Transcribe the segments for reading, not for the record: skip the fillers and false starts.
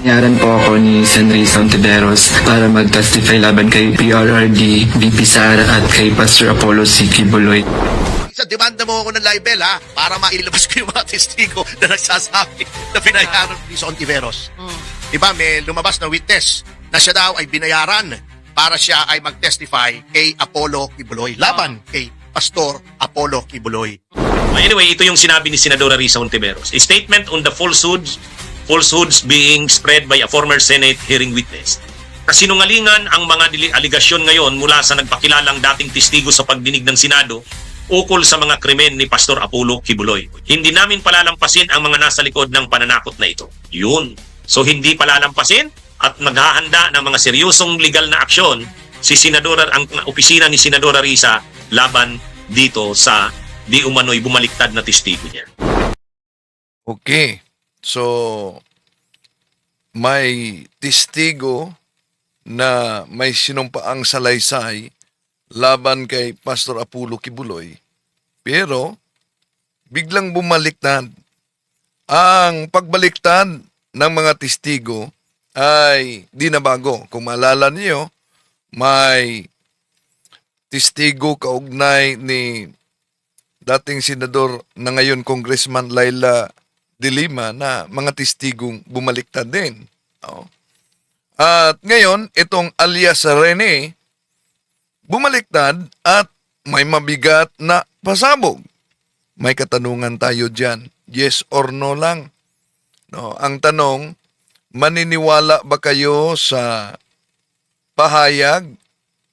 Yaran po ako ni Senri Santiveros para mag-testify laban kay PRRD, VP Sara at kay Pastor Apollo C. Kibuloy. Isa, demanda mo ako ng libel, ha? Para mailabas ko yung mga testigo na nagsasabi na binayaran ni Ontiveros. Diba, may lumabas na witness na siya daw ay binayaran para siya ay mag-testify kay Apollo Kibuloy. Laban kay Pastor Apollo Kibuloy. Anyway, ito yung sinabi ni Senadora Risa Ontiveros. A statement on the falsehoods being spread by a former Senate hearing witness. Kasinungalingan ang mga aligasyon ngayon mula sa nagpakilalang dating testigo sa pagdinig ng Senado ukol sa mga krimen ni Pastor Apollo Kibuloy. Hindi namin palalampasin ang mga nasa likod ng pananakot na ito. Yun. So hindi palalampasin at maghahanda ng mga seryosong legal na aksyon si Senadora, ang opisina ni Senadora Risa laban dito sa di umano'y bumaliktad na testigo niya. Okay. So, may testigo na may sinumpaang salaysay laban kay Pastor Apollo Kibuloy. Pero, biglang bumaliktad. Ang pagbaliktad ng mga testigo ay di na bago. Kung maalala niyo, may testigo kaugnay ni dating senador na ngayon Congressman Laila De Lima na mga testigong bumaliktad din. At ngayon, itong alias Rene, bumaliktad at may mabigat na pasabog. May katanungan tayo dyan. Yes or no lang. No, ang tanong, maniniwala ba kayo sa pahayag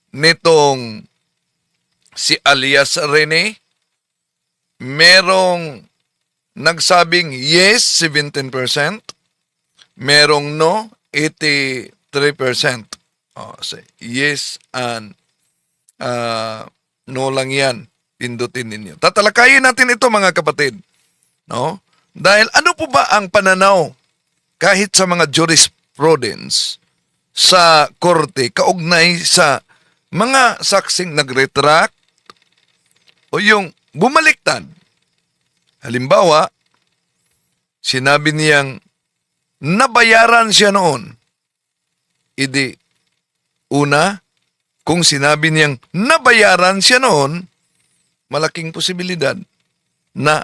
nitong si alias Rene? Merong nagsabing yes, 17%. Merong no, 83%. Yes and no lang yan. Pindutin ninyo. Tatalakayin natin ito mga kapatid. No? Dahil ano po ba ang pananaw kahit sa mga jurisprudence sa korte kaugnay sa mga saksing nag-retract o yung bumaliktad. Halimbawa, sinabi niyang nabayaran siya noon. Idi, una, kung sinabi niyang nabayaran siya noon, malaking posibilidad na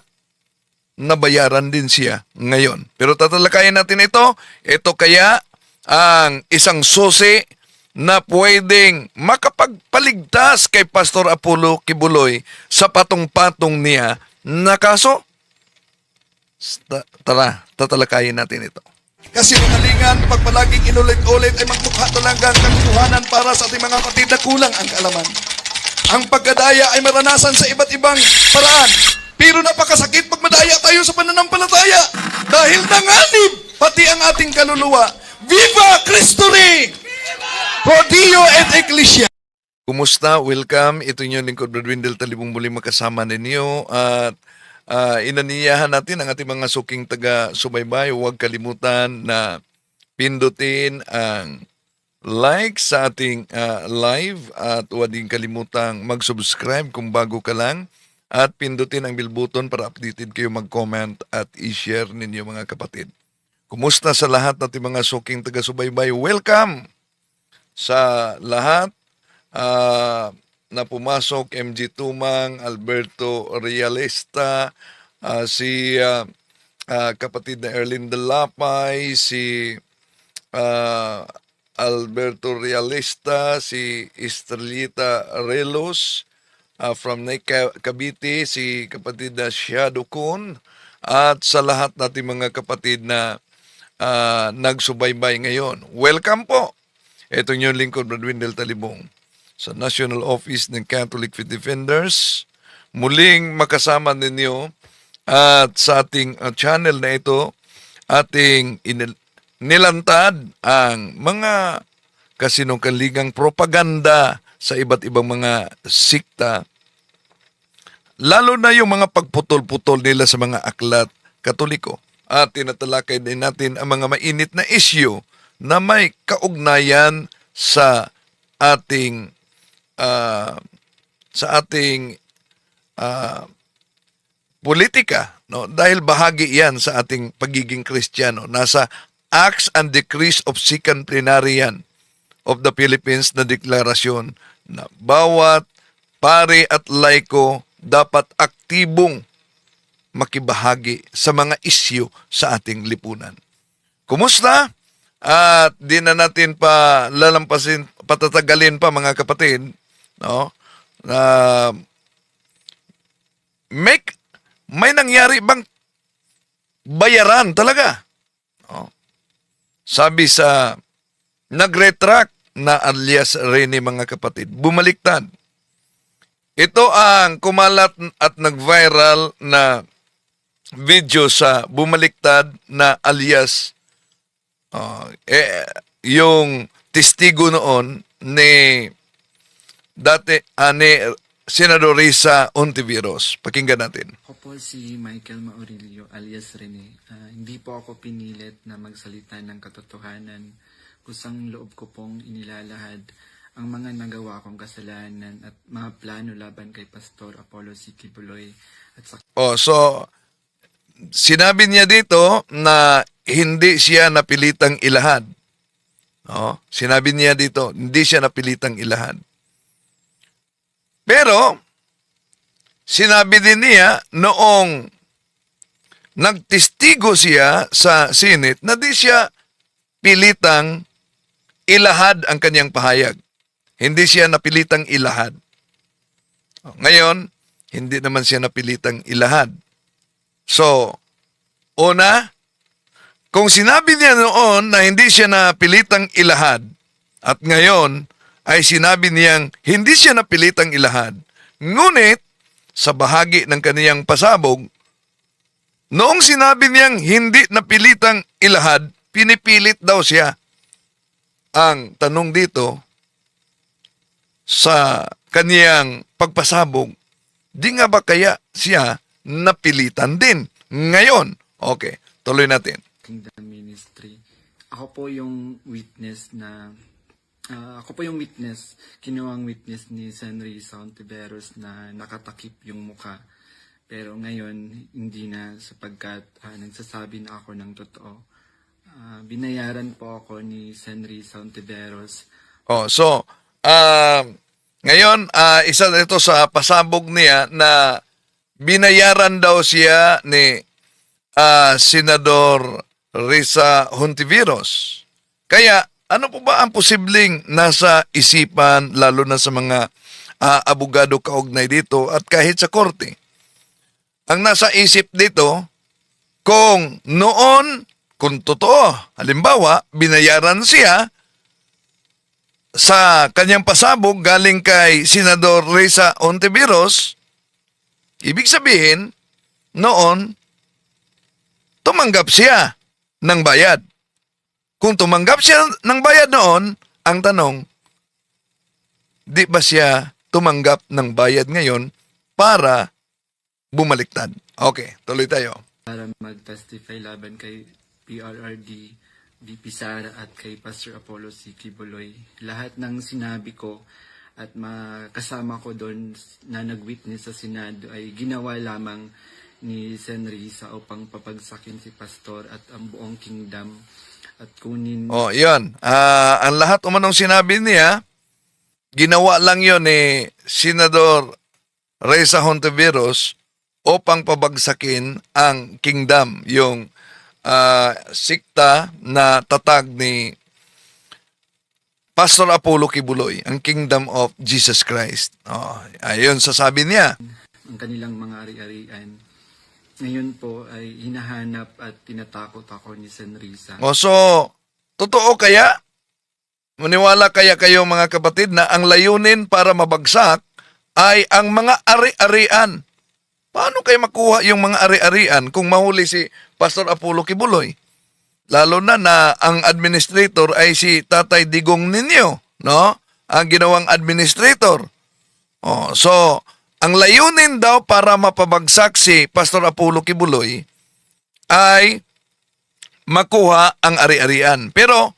nabayaran din siya ngayon. Pero tatalakayin natin ito. Ito kaya ang isang susi na pwedeng makapagpaligtas kay Pastor Apollo Kibuloy sa patong-patong niya na kaso? Tara, tatalakayin natin ito. Kasi kalingan, pag palaging inulit-ulit ay magmukha talaga ang katotohanan para sa ating mga kapatid na kulang ang kaalaman. Ang pagkadaya ay maranasan sa iba't ibang paraan. Pero napakasakit pag madaya tayo sa pananampalataya. Dahil nanganib pati ang ating kaluluwa. Viva Cristo Rey! Pro Dio et Ecclesia! Kumusta? Welcome. Ito yung lingkod Brad Wendell Talibong muli makasama ninyo. At inaniyahan natin ang ating mga suking taga-subaybay. Huwag kalimutan na pindutin ang like sa ating live at huwag din kalimutang mag-subscribe kung bago ka lang at pindutin ang bell button para updated kayo mag-comment at i-share ninyo mga kapatid. Kumusta sa lahat nating mga suking taga-subaybay? Welcome sa lahat na pumasok. MG Tumang, Alberto Realista, si kapatid na Erlinda Lapay, si Alberto Realista, si Estrelita Relos, from Cavite, si kapatid na Shadow Kun, at sa lahat nating mga kapatid na nagsubaybay ngayon. Welcome po! Ito yung lingkod Brad Wendell Talibong sa National Office ng Catholic Faith Defenders. Muling makasama ninyo at sa ating channel na ito, ating nilantad ang mga kasinungalingang propaganda sa iba't ibang mga sikta, lalo na yung mga pagputol-putol nila sa mga aklat Katoliko. At tinatalakay din natin ang mga mainit na issue na may kaugnayan sa ating politika, no? Dahil bahagi yan sa ating pagiging Kristiyano. Nasa Acts and Decrees of Second Plenary yan of the Philippines na deklarasyon na bawat pare at laiko dapat aktibong makibahagi sa mga isyu sa ating lipunan. Kumusta? At di na natin pa lalampasin, patatagalin pa mga kapatid, no? May nangyari bang bayaran talaga? No? Sabi sa nag-retract na alias Rene mga kapatid, bumaliktad. Ito ang kumalat at nag-viral na video sa bumaliktad na alias yung testigo noon ni Senador Risa Hontiveros. Pakinggan natin. Ako po si Michael Maurilio alias Rene. Hindi po ako pinilit na magsalita ng katotohanan. Kusang loob ko pong inilalahad ang mga nagawa kong kasalanan at mga plano laban kay Pastor Apollo C. Kibuloy at sa So sinabi niya dito na hindi siya napilitang ilahad. No? Sinabi niya dito, hindi siya napilitang ilahad. Pero, sinabi din niya noong nagtestigo siya sa Senate na di siya pilitang ilahad ang kanyang pahayag. Hindi siya napilitang ilahad. Ngayon, hindi naman siya napilitang ilahad. So, una, kung sinabi niya noon na hindi siya napilitang ilahad at ngayon ay sinabi niyang hindi siya napilitang ilahad, ngunit sa bahagi ng kaniyang pasabog, noong sinabi niyang hindi napilitang ilahad, pinipilit daw siya. Ang tanong dito sa kaniyang pagpasabog, di nga ba kaya siya napilitan din ngayon? Okay, tuloy natin. Kingdom Ministry. Ako po yung witness, kinuwang witness ni Sen. Risa Hontiveros na nakatakip yung muka. Pero ngayon, hindi na sapagkat nagsasabi na ako ng totoo. Binayaran po ako ni Sen. Risa Hontiveros. Ngayon, isa dito sa pasabog niya na binayaran daw siya ni Senador Risa Hontiveros. Kaya, ano po ba ang posibleng nasa isipan, lalo na sa mga abogado kaugnay dito at kahit sa korte? Ang nasa isip dito, kung noon, kung totoo, halimbawa, binayaran siya sa kanyang pasabog galing kay Senador Risa Hontiveros, ibig sabihin, noon, tumanggap siya ng bayad. Kung tumanggap siya ng bayad noon, ang tanong, di ba siya tumanggap ng bayad ngayon para bumaliktad? Okay, tuloy tayo. Para mag-testify laban kay PRRD, VP Sara at kay Pastor Apollo C. Kibuloy. Lahat ng sinabi ko at kasama ko doon na nag-witness sa Senado ay ginawa lamang ni Sen. Risa upang papagsakin si Pastor at ang buong kingdom at kunin... Yun. Ang lahat umanong sinabi niya, ginawa lang yun ni Senador Risa Hontiveros upang pabagsakin ang kingdom, yung sikta na tatag ni Pastor Apollo Kibuloy, ang Kingdom of Jesus Christ. Ayun, sasabi niya. Ang kanilang mga ari-arian. Ngayon po ay hinahanap at tinatakot ako ni Sen. Risa. So, totoo kaya? Maniwala kaya kayo mga kapatid na ang layunin para mabagsak ay ang mga ari-arian? Paano kayo makuha yung mga ari-arian kung mahuli si Pastor Apollo Kibuloy? Lalo na ang administrator ay si Tatay Digong ninyo, no? Ang ginawang administrator. So, ang layunin daw para mapabagsak si Pastor Apollo Kibuloy ay makuha ang ari-arian. Pero,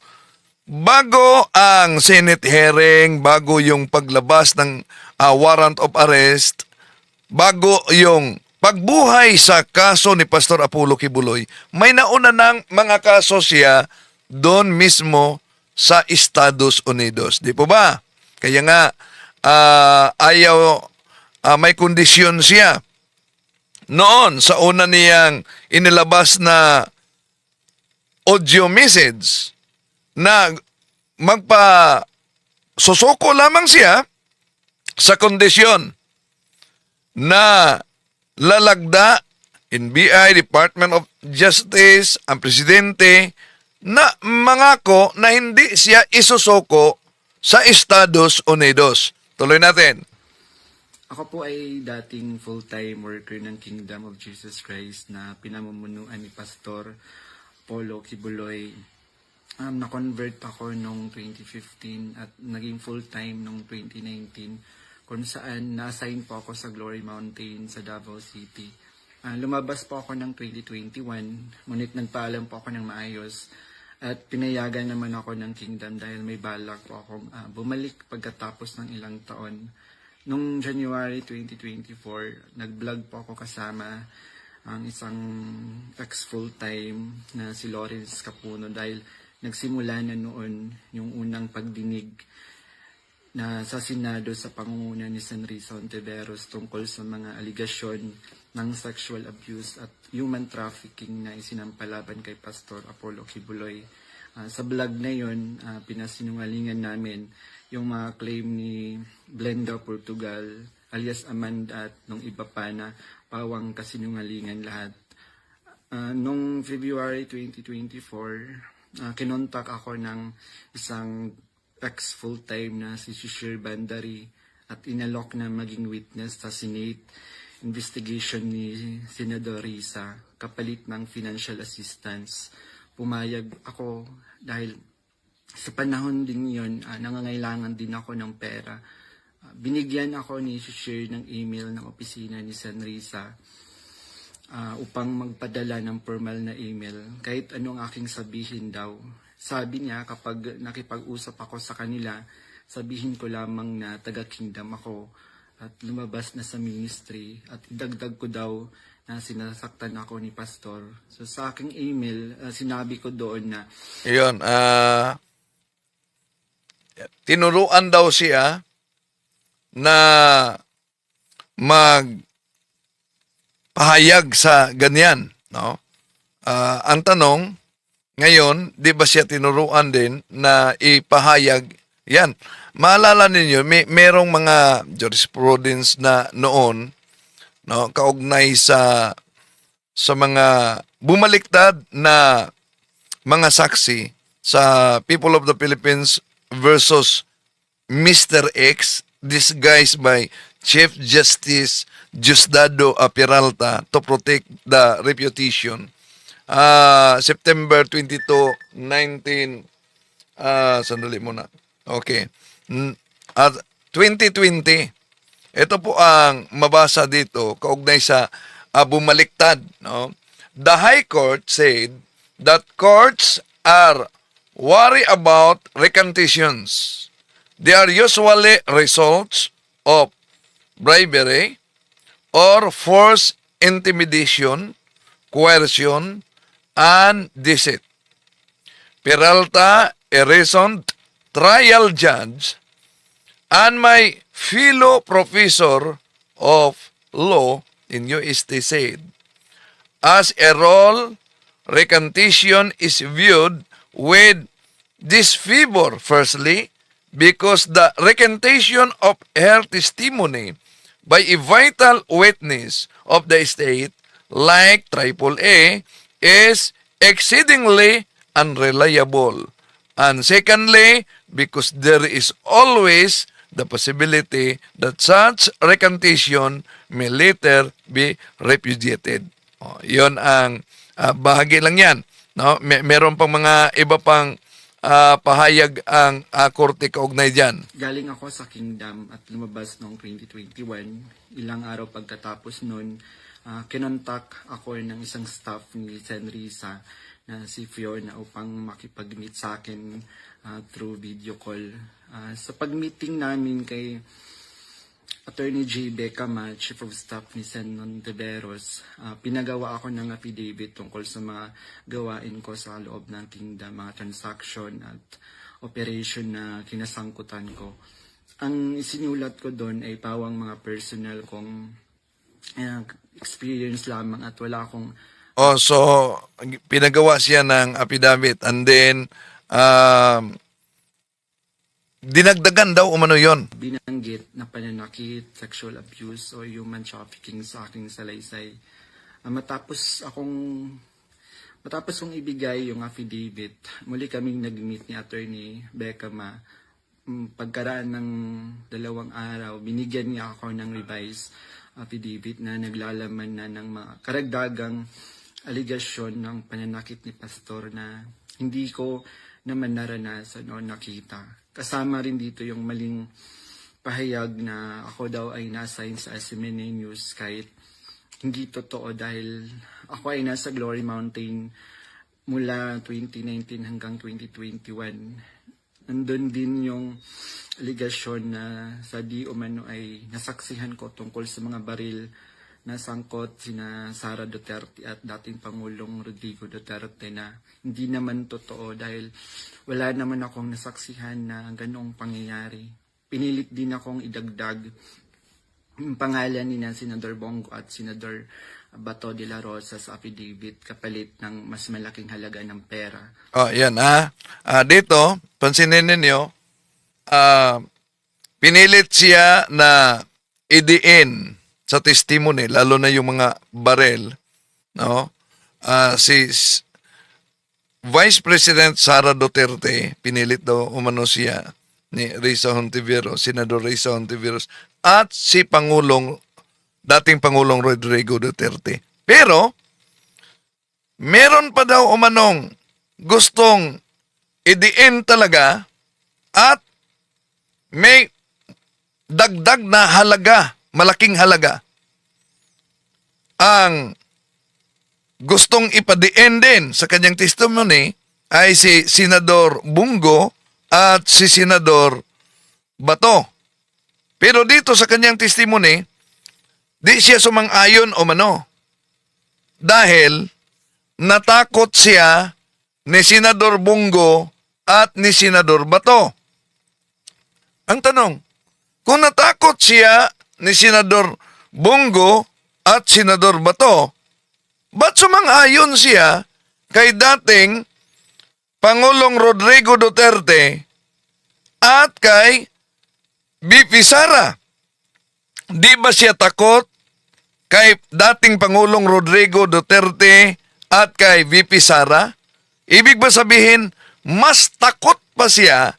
bago ang Senate hearing, bago yung paglabas ng warrant of arrest, bago yung pagbuhay sa kaso ni Pastor Apollo Kibuloy, may nauna ng mga kaso siya doon mismo sa Estados Unidos. Di po ba? Kaya nga, may kondisyon siya. Noon, sa una niyang inilabas na audio message na susoko lamang siya sa kondisyon na lalagda NBI, Department of Justice, ang presidente, na mangako na hindi siya isusoko sa Estados Unidos. Tuloy natin. Ako po ay dating full-time worker ng Kingdom of Jesus Christ na pinamumunuan ni Pastor Apollo Kibuloy. Na-convert ako noong 2015 at naging full-time noong 2019 kung saan na-assign po ako sa Glory Mountain sa Davao City. Lumabas po ako ng 2021, ngunit nagpaalam po ako ng maayos at pinayagan naman ako ng Kingdom dahil may balak po akong bumalik pagkatapos ng ilang taon. Noong January 2024, nag-vlog po ako kasama ang isang ex-full-time na si Lawrence Capuno dahil nagsimula na noon yung unang pagdinig na sa Senado sa pangunguna ni Senrisa Ontiveros tungkol sa mga aligasyon ng sexual abuse at human trafficking na isinampalaban kay Pastor Apollo Kibuloy. Sa vlog na yon, pinasinungalingan namin yung mga claim ni Blenda Portugal alias Amanda at nung iba pa na pawang kasinungalingan lahat. Noong February 2024, kinontak ako ng isang ex-full-time na si Shishir Bandari at inalok na maging witness sa Senate investigation ni Senador Risa kapalit ng financial assistance. Pumayag ako dahil sa panahon din yun, nangangailangan din ako ng pera. Binigyan ako ni Shishir ng email ng opisina ni Senrisa upang magpadala ng formal na email kahit anong aking sabihin daw. Sabi niya kapag nakipag-usap ako sa kanila, sabihin ko lamang na taga-kingdom ako at lumabas na sa ministry at idagdag ko daw na sinasaktan ako ni Pastor. So sa aking email, sinabi ko doon na Iyon, tinuruan daw siya na magpahayag sa ganyan, no? Ang tanong, ngayon, di ba siya tinuruan din na ipahayag yan? Maalala ninyo, merong mga jurisprudence na noon, no, kaugnay sa mga bumaliktad na mga saksi sa People of the Philippines versus Mr. X disguised by Chief Justice Diosdado Peralta to protect the reputation. September 22, 19 sandali muna. Okay. At 2020, ito po ang mabasa dito kaugnay sa bumaliktad, no? The High Court said that courts are worried about recantations. They are usually results of bribery or forced intimidation, coercion, and deceit. Peralta, a recent trial judge, and my fellow professor of law in UST said, as a rule, recantation is viewed with disfavor, firstly, because the recantation of her testimony by a vital witness of the state, like AAA, is exceedingly unreliable. And secondly, because there is always the possibility that such recantation may later be repudiated. Yun ang bahagi lang yan. No? Meron pang mga iba pang pahayag ang korte kaugnay dyan. galing ako sa Kingdom at lumabas noong 2021. Ilang araw pagkatapos noon, kinontak ako ng isang staff ni Senrisa na si Fiona upang makipag-meet sa akin through video call. Sa pag-meeting namin kay Attorney J. Becama, Chief of Staff ni Sen. Ontiveros, pinagawa ako ng affidavit tungkol sa mga gawain ko sa loob ng tinda, mga transaction at operation na kinasangkutan ko. Ang isinulat ko doon ay pawang mga personal kong experience lamang at wala akong Oh, so pinagawa siya ng affidavit and then dinagdagan daw umano yon. binanggit na pananakit, sexual abuse o human trafficking sa aking salaysay. Matapos kong ibigay yung affidavit, muli kaming nag-meet ni Attorney Becama. Pagkaraan ng 2 araw, binigyan niya ako ng revised affidavit na naglalaman na ng mga karagdagang aligasyon ng pananakit ni Pastor na hindi ko naman naranasan o nakita. Kasama rin dito yung maling pahayag na ako daw ay na-assign sa SMNA News kahit hindi totoo dahil ako ay nasa Glory Mountain mula 2019 hanggang 2021. Nandun din yung aligasyon na sa di umano ay nasaksihan ko tungkol sa mga baril na sangkot sina Sara Duterte at dating Pangulong Rodrigo Duterte na hindi naman totoo dahil wala naman akong nasaksihan na ganong pangyayari. Pinilit din akong idagdag yung pangalan ni Senador Bongo at Senador Bato de la Rosa sa affidavit kapalit ng mas malaking halaga ng pera. Oh, yan dito, pansinin ninyo, pinilit siya na idiin sa testimony, lalo na yung mga barel, no? Si Vice President Sara Duterte, pinilit daw umano siya ni Risa Hontiveros, Senador Risa Hontiveros, at si dating Pangulong Rodrigo Duterte. Pero, meron pa daw umanong gustong idiin talaga at may dagdag na halaga, malaking halaga. Ang gustong ipadiin din sa kanyang testimony ay si Senador Bungo at si Senador Bato. Pero dito sa kanyang testimony, di siya sumang-ayon o mano. Dahil natakot siya ni Senador Bungo at ni Senador Bato. Ang tanong, kung natakot siya ni Senador Bungo at Senador Bato, ba't sumang-ayon siya kay dating Pangulong Rodrigo Duterte at kay VP Sara? Di ba siya takot kay dating Pangulong Rodrigo Duterte at kay VP Sara? Ibig ba sabihin, mas takot pa siya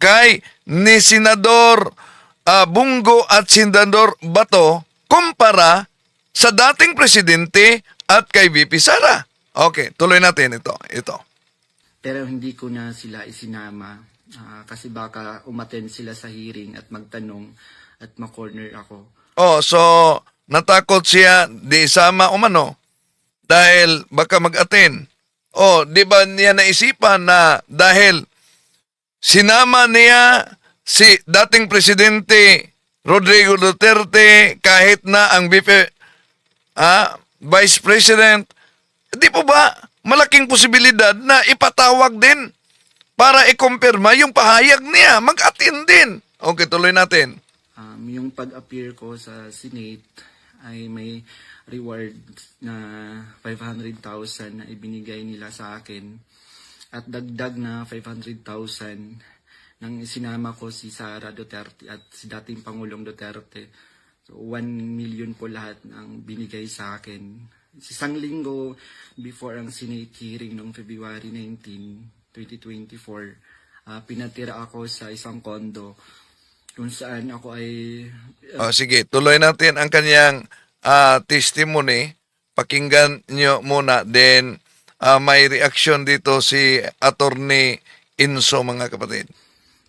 kay ni Senador Bungo at Senador Bato kumpara sa dating presidente at kay VP Sara? Okay, tuloy natin ito. Pero hindi ko na sila isinama kasi baka umattend sila sa hearing at magtanong at ma-corner ako. Oh, so natakot siya di sama umano dahil baka mag-attend. Oh, di ba niya naisipan na dahil sinama niya si dating presidente Rodrigo Duterte kahit na ang Vice President, di po ba malaking posibilidad na ipatawag din para i-confirma yung pahayag niya, mag-attend din. Okay, tuloy natin. Yung pag-appear ko sa Senate ay may reward na 500,000 na ibinigay nila sa akin at dagdag na 500,000 nang isinama ko si Sara Duterte at si dating Pangulong Duterte. So 1 million po lahat ng binigay sa akin. Isang linggo before ang Senate hearing noong February 19, 2024, pinatira ako sa isang kondo kung saan ako ay Sige, tuloy natin ang kanyang testimony. Pakinggan nyo muna. Then, may reaction dito si Attorney Inso, mga kapatid.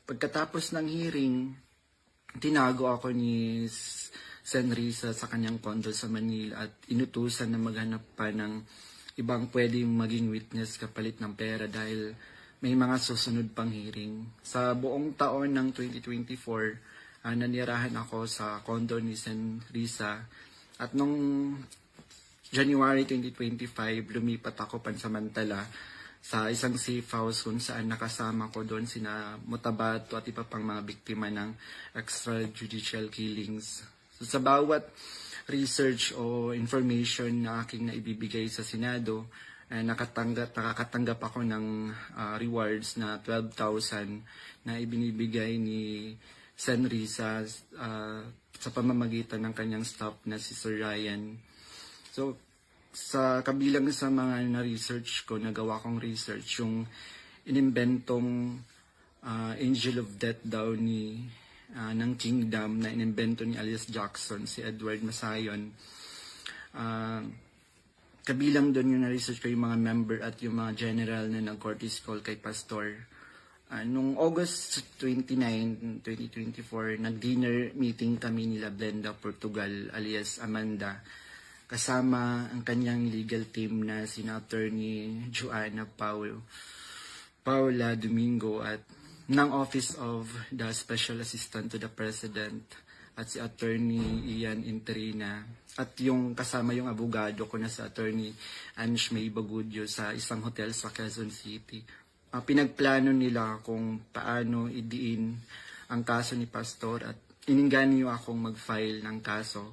Pagkatapos ng hearing, tinago ako ni Sen. Risa sa kanyang kondo sa Manila at inutusan na maghanap pa ng ibang pwedeng maging witness kapalit ng pera dahil may mga susunod pang hearing. Sa buong taon ng 2024 nanirahan ako sa condo ni Sen Risa. At nung January 2025, lumipat ako pansamantala sa isang safe house kung saan nakasama ko doon sina Mutabato at iba pang mga biktima ng extrajudicial killings. So, sa bawat research o information na aking naibibigay sa Senado, nakakatanggap ako ng rewards na 12,000 na ibinibigay ni Sen Risa sa pamamagitan ng kanyang staff na si Sir Ryan. So, sa kabilang sa mga na-research ko, nagawa kong research, yung inimbentong Angel of Death daw ng Kingdom na inimbento ni alias Jackson, si Edward Masayon. Kabilang doon yung na-research ko yung mga member at yung mga general na nag-courtesy call kay Pastor. Noong August 29, 2024, nag-dinner meeting kami nila Blenda Portugal alias Amanda, kasama ang kanyang legal team na sina Attorney Joanna Paula Domingo at ng Office of the Special Assistant to the President at si Attorney Ian Interina at yung kasama yung abogado ko na si Attorney Ange May Bagudyo sa isang hotel sa Quezon City. Pinagplano nila kung paano idiin ang kaso ni Pastor at ininganyo akong mag-file ng kaso.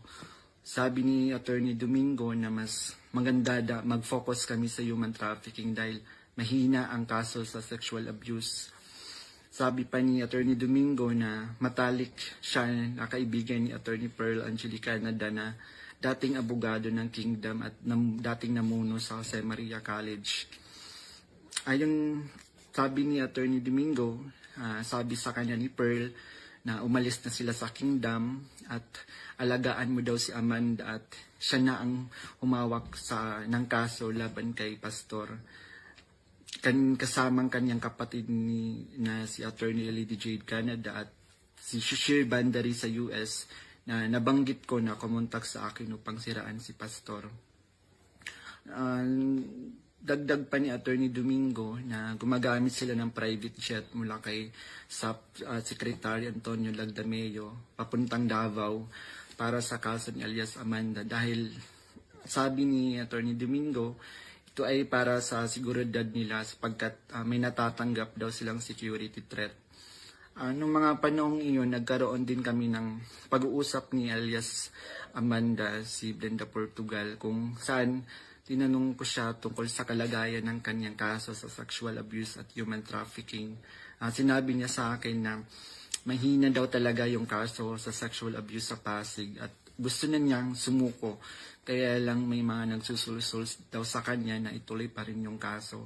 Sabi ni Attorney Domingo na mas maganda mag-focus kami sa human trafficking dahil mahina ang kaso sa sexual abuse. Sabi pa ni Attorney Domingo na matalik siya na kaibigan ni Attorney Pearl Angelica Canada na dating abogado ng Kingdom at dating namuno sa Jose Maria College. Ayon sabi ni Attorney Domingo, sabi sa kanya ni Pearl na umalis na sila sa Kingdom at alagaan mo daw si Amanda at siya na ang humawak ng kaso laban kay Pastor. Kasamang kanyang kapatid na si Attorney Lady Jade Canada at si Shishir Bandari sa US na nabanggit ko na kumontak sa akin upang siraan si Pastor. Dagdag pa ni Attorney Domingo na gumagamit sila ng private jet mula kay Secretary Antonio Lagdameo papuntang Davao para sa kaso ni alias Amanda dahil sabi ni Attorney Domingo ito ay para sa seguridad nila sapagkat may natatanggap daw silang security threat. Noong mga panahong iyon, nagkaroon din kami ng pag-uusap ni alias Amanda, si Blenda Portugal, kung saan tinanong ko siya tungkol sa kalagayan ng kanyang kaso sa sexual abuse at human trafficking. Sinabi niya sa akin na mahina daw talaga yung kaso sa sexual abuse sa Pasig at gusto na niyang sumuko. Kaya lang may mga nagsusulsul daw sa kanya na ituloy pa rin yung kaso.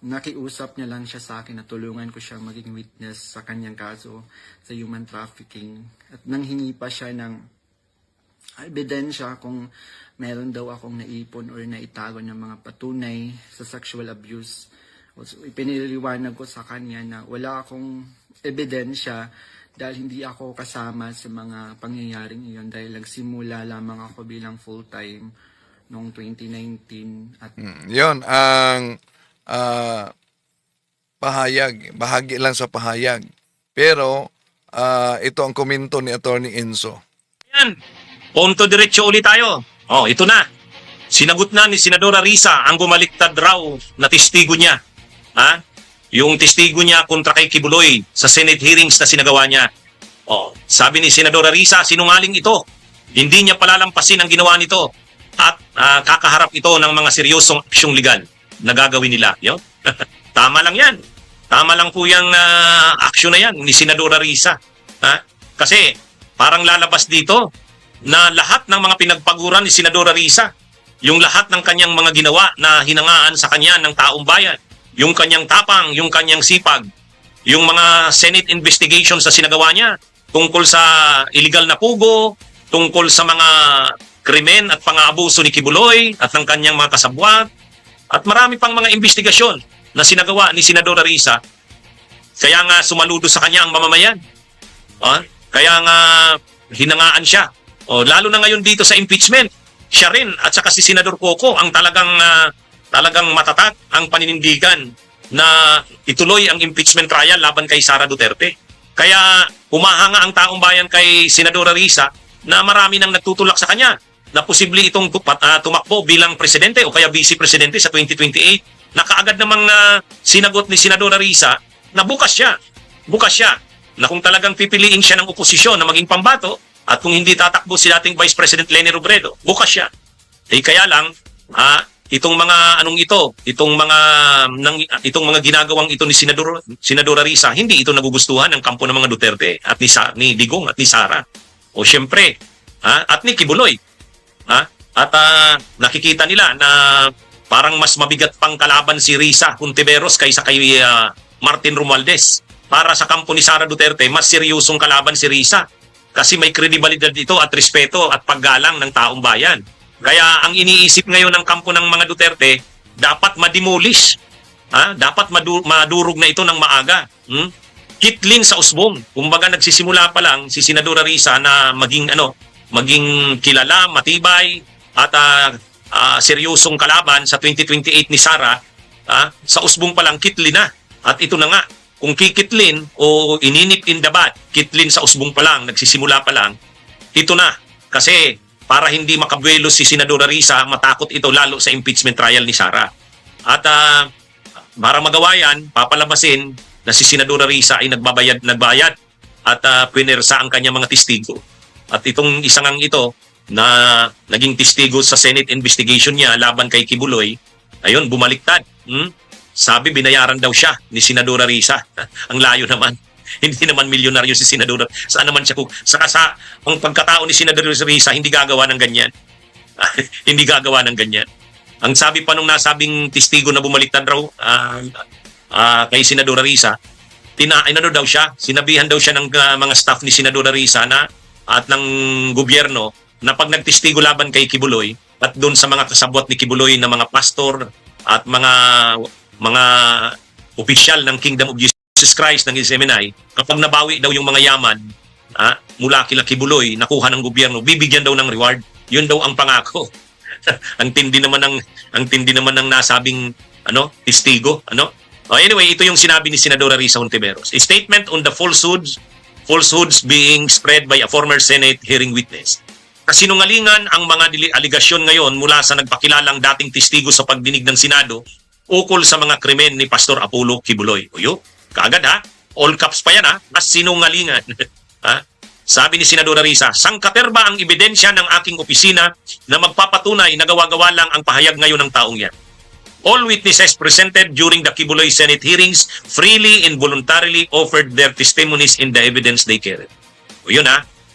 Nakiusap niya lang siya sa akin na tulungan ko siyang maging witness sa kanyang kaso sa human trafficking. At nanghingi pa siya ng ebidensya kung meron daw akong naipon or naitago ng mga patunay sa sexual abuse. So, ipiniliwanag ko sa kanya na wala akong ebidensya dahil hindi ako kasama sa mga pangyayaring iyon dahil nagsimula lamang ako bilang full-time noong 2019. At Yon ang pahayag, bahagi lang sa pahayag. Pero ito ang komento ni Attorney Enzo. Yan. Punto diretso ulit tayo. Ito na. Sinagot na ni Senadora Risa ang bumaliktad raw na testigo niya. Yung testigo niya kontra kay Kibuloy sa Senate hearings na sinagawa niya. Sabi ni Senadora Risa, sinungaling ito. Hindi niya palalampasin ang ginawa nito. At kakaharap ito ng mga seryosong aksyong legal na gagawin nila. Tama lang yan. Tama lang po yung aksyon na yan ni Senadora Risa. Kasi parang lalabas dito na lahat ng mga pinagpaguran ni Senadora Risa, yung lahat ng kanyang mga ginawa na hinangaan sa kanya ng taong bayan, yung kanyang tapang, yung kanyang sipag, yung mga Senate investigations na sinagawa niya tungkol sa illegal na pugo, tungkol sa mga krimen at pang-aabuso ni Kibuloy at ng kanyang mga kasabwat, at marami pang mga investigasyon na sinagawa ni Senadora Risa. Kaya nga sumaludo sa kanya ang mamamayan. Kaya nga hinangaan siya. Lalo na ngayon dito sa impeachment, siya rin at saka si Senador Coco ang talagang matatak ang paninindigan na ituloy ang impeachment trial laban kay Sara Duterte. Kaya humahanga ang taong bayan kay Senadora Risa na marami nang nagtutulak sa kanya na posible itong tumakbo bilang presidente o kaya vice-presidente sa 2028 na kaagad namang sinagot ni Senadora Risa na bukas siya. Bukas siya na kung talagang pipiliin siya ng oposisyon na maging pambato at kung hindi tatakbo si dating Vice President Leni Robredo, bukas siya. Kaya lang, itong mga itong mga ginagawang ito ni Senadora Risa, hindi ito nagugustuhan ng kampo ng mga Duterte at ni Digong at ni Sara. O syempre, at ni Kibuloy. At nakikita nila na parang mas mabigat pang kalaban si Risa Hontiveros kaysa kay Martin Romualdez. Para sa kampo ni Sara Duterte, mas seryosong kalaban si Risa kasi may kredibilidad ito at respeto at paggalang ng taong bayan. Kaya ang iniisip ngayon ng kampo ng mga Duterte, dapat ma-demolish. Dapat madurog na ito ng maaga. Kitlin sa usbong. Kumbaga nagsisimula pa lang si Senadora Risa na maging kilala, matibay, at seryosong kalaban sa 2028 ni Sara. Sa usbong pa lang, kitlin na. At ito na nga, kung kikitlin o ininip in the bud, kitlin sa usbong pa lang, nagsisimula pa lang, ito na. Kasi para hindi makabuelo si Senadora Risa, matakot ito lalo sa impeachment trial ni Sara. At para magawa yan, papalabasin na si Senadora Risa ay nagbayad at pinersa ang kanyang mga testigo. At itong isang ito na naging testigo sa Senate investigation niya laban kay Kibuloy, ayun, bumaliktad. Sabi binayaran daw siya ni Senadora Risa. Ang layo naman. Hindi naman milyonaryo si Senadora. Saan naman siya sa ang pagkatao ni Senadora Risa, hindi gagawa ng ganyan. Hindi gagawa ng ganyan. Ang sabi pa nung nasabing testigo na bumaliktad raw kay Senadora Risa, daw siya, sinabihan daw siya ng mga staff ni Senadora Risa at ng gobyerno na pag nagtestigo laban kay Kibuloy at doon sa mga kasabwat ni Kibuloy na mga pastor at mga opisyal ng Kingdom of Jesus Christ ng SMNI, kapag nabawi daw yung mga yaman mula kila Kibuloy, nakuha ng gobyerno, bibigyan daw ng reward. Yun daw ang pangako. ang tindi naman ng nasabing testigo, Anyway, ito yung sinabi ni Senadora Risa Hontiveros. A statement on the falsehoods being spread by a former Senate hearing witness. Kasinungalingan ang mga aligasyon ngayon mula sa nagpakilalang dating testigo sa pagdinig ng Senado ukol sa mga krimen ni Pastor Apollo Kibuloy. Uyo, kaagad all caps pa yan kasinungalingan. Sabi ni Senadora Risa, sangkaterba ang ebidensya ng aking opisina na magpapatunay na gawa-gawa lang ang pahayag ngayon ng taong yan. All witnesses presented during the Kibuloy Senate hearings freely and voluntarily offered their testimonies in the evidence they carried. O yun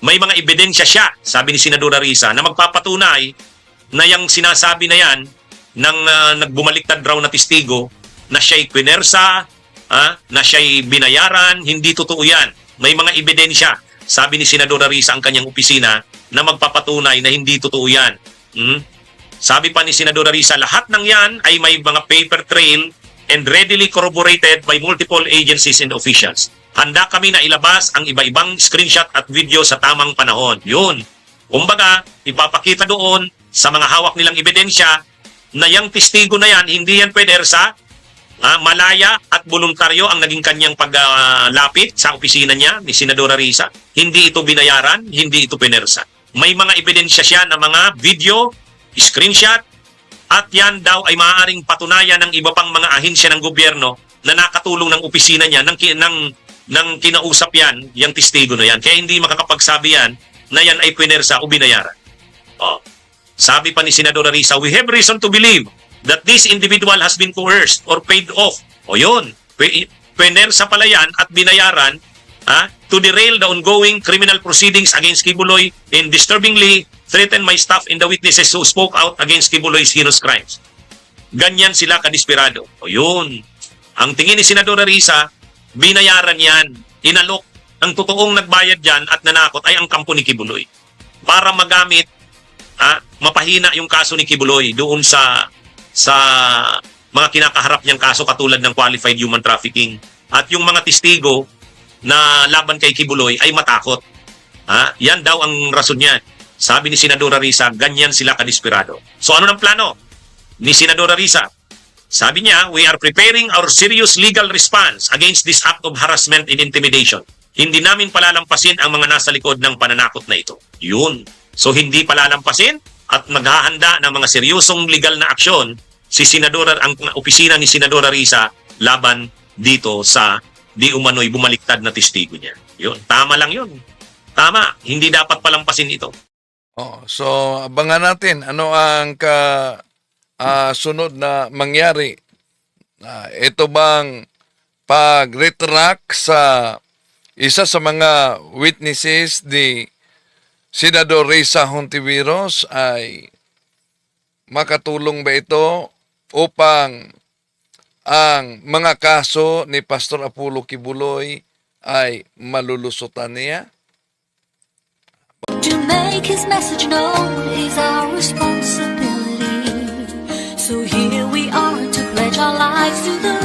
may mga ebidensya siya, sabi ni Senadora Risa, na magpapatunay na yung sinasabi na yan ng nagbumaliktad raw na testigo na siya'y kwinersa, na siya'y binayaran, hindi totoo yan. May mga ebidensya, sabi ni Senadora Risa ang kanyang opisina, na magpapatunay na hindi totoo yan. Sabi pa ni Senadora Risa, lahat ng yan ay may mga paper trail and readily corroborated by multiple agencies and officials. Handa kami na ilabas ang iba-ibang screenshot at video sa tamang panahon. Yun. Kumbaga, ipapakita doon sa mga hawak nilang ebidensya na yung testigo na yan, hindi yan pwedersa, malaya at voluntaryo ang naging kanyang paglapit sa opisina niya ni Senadora Risa. Hindi ito binayaran, hindi ito pinersa. May mga ebidensya siya na mga video, screenshot, at yan daw ay maaaring patunayan ng iba pang mga ahensya ng gobyerno na nakatulong ng opisina niya nang kinausap yan, yung testigo na yan. Kaya hindi makakapagsabi yan na yan ay pinersa o binayaran. Sabi pa ni Senadora Risa, we have reason to believe that this individual has been coerced or paid off. O yun, pinersa pala yan at binayaran to derail the ongoing criminal proceedings against Kibuloy and disturbingly threaten my staff and the witnesses who spoke out against Kibuloy's heinous crimes. Ganyan sila kadesperado. O yun. Ang tingin ni Senadora Risa, binayaran yan, inalok. Ang totoong nagbayad dyan at nanakot ay ang kampo ni Kibuloy. Para magamit, mapahina yung kaso ni Kibuloy doon sa mga kinakaharap niyang kaso katulad ng qualified human trafficking. At yung mga testigo na laban kay Kibuloy ay matakot. Yan daw ang rason niya. Sabi ni Senadora Risa, ganyan sila kadesperado. So ano ng plano ni Senadora Risa? Sabi niya, we are preparing our serious legal response against this act of harassment and intimidation. Hindi namin palalampasin ang mga nasa likod ng pananakot na ito. Yun. So hindi palalampasin at maghahanda ng mga seryosong legal na aksyon si Senadora, ang opisina ni Senadora Risa laban dito sa di umano'y bumaliktad na testigo niya. Yun. Tama lang yun. Tama. Hindi dapat palampasin ito. So, abangan natin ano ang sunod na mangyari. Ito bang pag-retract sa isa sa mga witnesses ni Senador Risa Hontiveros ay makatulong ba ito upang ang mga kaso ni Pastor Apollo Kibuloy ay malulusutan niya? To make his message known is our responsibility. So here we are to pledge our lives to the